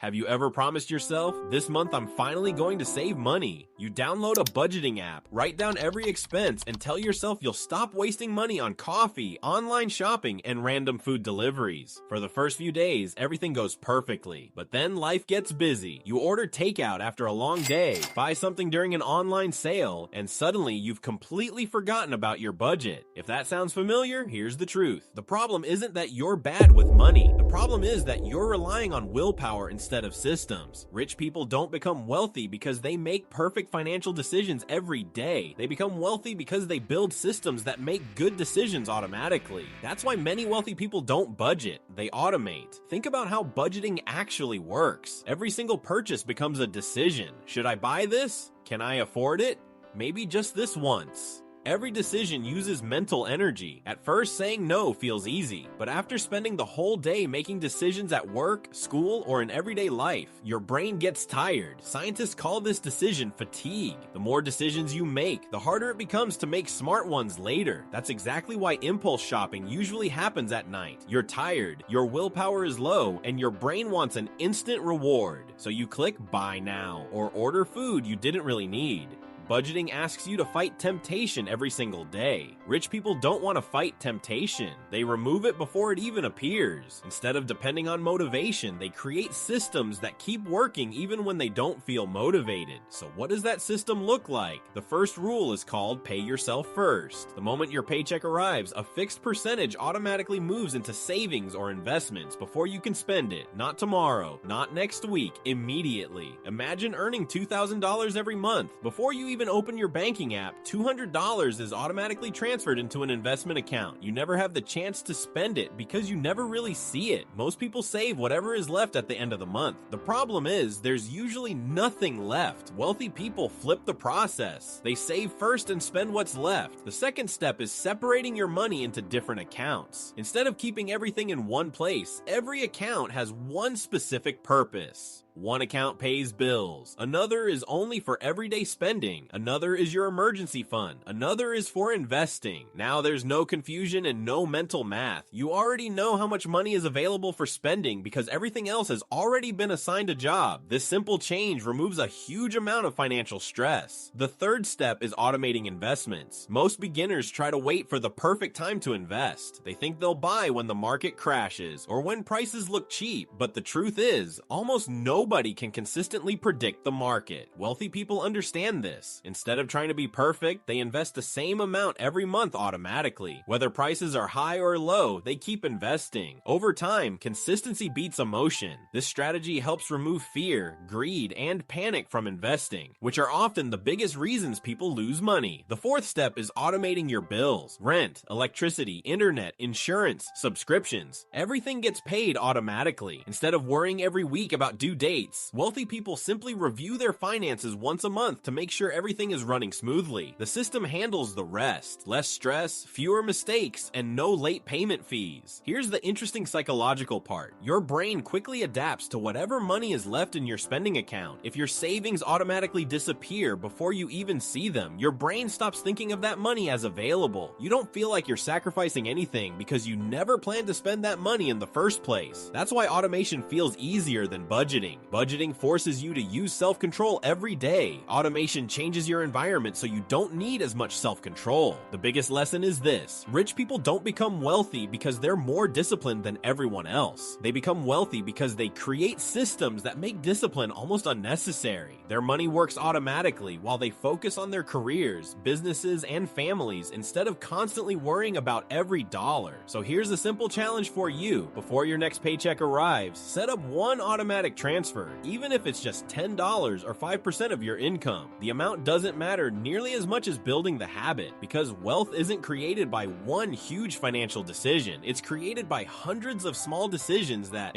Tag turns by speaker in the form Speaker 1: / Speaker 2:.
Speaker 1: Have you ever promised yourself, this month I'm finally going to save money? You download a budgeting app, write down every expense, and tell yourself you'll stop wasting money on coffee, online shopping, and random food deliveries. For the first few days, everything goes perfectly. But then life gets busy. You order takeout after a long day, buy something during an online sale, and suddenly you've completely forgotten about your budget. If that sounds familiar, here's the truth. The problem isn't that you're bad with money. The problem is that you're relying on willpower instead of systems. Rich people don't become wealthy because they make perfect financial decisions every day. They become wealthy because they build systems that make good decisions automatically. That's why many wealthy people don't budget, they automate. Think about how budgeting actually works. Every single purchase becomes a decision. Should I buy this? Can I afford it? Maybe just this once. Every decision uses mental energy. At first, saying no feels easy, but after spending the whole day making decisions at work, school, or in everyday life, your brain gets tired. Scientists call this decision fatigue. The more decisions you make, the harder it becomes to make smart ones later. That's exactly why impulse shopping usually happens at night. You're tired, your willpower is low, and your brain wants an instant reward. So you click buy now, or order food you didn't really need. Budgeting asks you to fight temptation every single day. Rich people don't want to fight temptation. They remove it before it even appears. Instead of depending on motivation, they create systems that keep working even when they don't feel motivated. So what does that system look like? The first rule is called pay yourself first. The moment your paycheck arrives, a fixed percentage automatically moves into savings or investments before you can spend it. Not tomorrow, not next week, immediately. Imagine earning $2,000 every month. Before you even open your banking app, $200 is automatically transferred into an investment account. You never have the chance to spend it because you never really see it. Most people save whatever is left at the end of the month. The problem is, there's usually nothing left. Wealthy people flip the process. They save first and spend what's left. The second step is separating your money into different accounts. Instead of keeping everything in one place, every account has one specific purpose. One account pays bills, another is only for everyday spending, another is your emergency fund, another is for investing. Now there's no confusion and no mental math. You already know how much money is available for spending because everything else has already been assigned a job. This simple change removes a huge amount of financial stress. The third step is automating investments. Most beginners try to wait for the perfect time to invest. They think they'll buy when the market crashes or when prices look cheap, but the truth is, almost nobody can consistently predict the market. Wealthy people understand this. Instead of trying to be perfect, they invest the same amount every month automatically. Whether prices are high or low, they keep investing. Over time, consistency beats emotion. This strategy helps remove fear, greed, and panic from investing, which are often the biggest reasons people lose money. The fourth step is automating your bills. Rent, electricity, internet, insurance, subscriptions. Everything gets paid automatically. Instead of worrying every week about due dates, wealthy people simply review their finances once a month to make sure everything is running smoothly. The system handles the rest. Less stress, fewer mistakes, and no late payment fees. Here's the interesting psychological part. Your brain quickly adapts to whatever money is left in your spending account. If your savings automatically disappear before you even see them, your brain stops thinking of that money as available. You don't feel like you're sacrificing anything because you never planned to spend that money in the first place. That's why automation feels easier than budgeting. Budgeting forces you to use self-control every day. Automation changes your environment so you don't need as much self-control. The biggest lesson is this: rich people don't become wealthy because they're more disciplined than everyone else. They become wealthy because they create systems that make discipline almost unnecessary. Their money works automatically while they focus on their careers, businesses, and families instead of constantly worrying about every dollar. So here's a simple challenge for you. Before your next paycheck arrives, set up one automatic transfer, even if it's just $10 or 5% of your income. The amount doesn't matter nearly as much as building the habit, because wealth isn't created by one huge financial decision. It's created by hundreds of small decisions that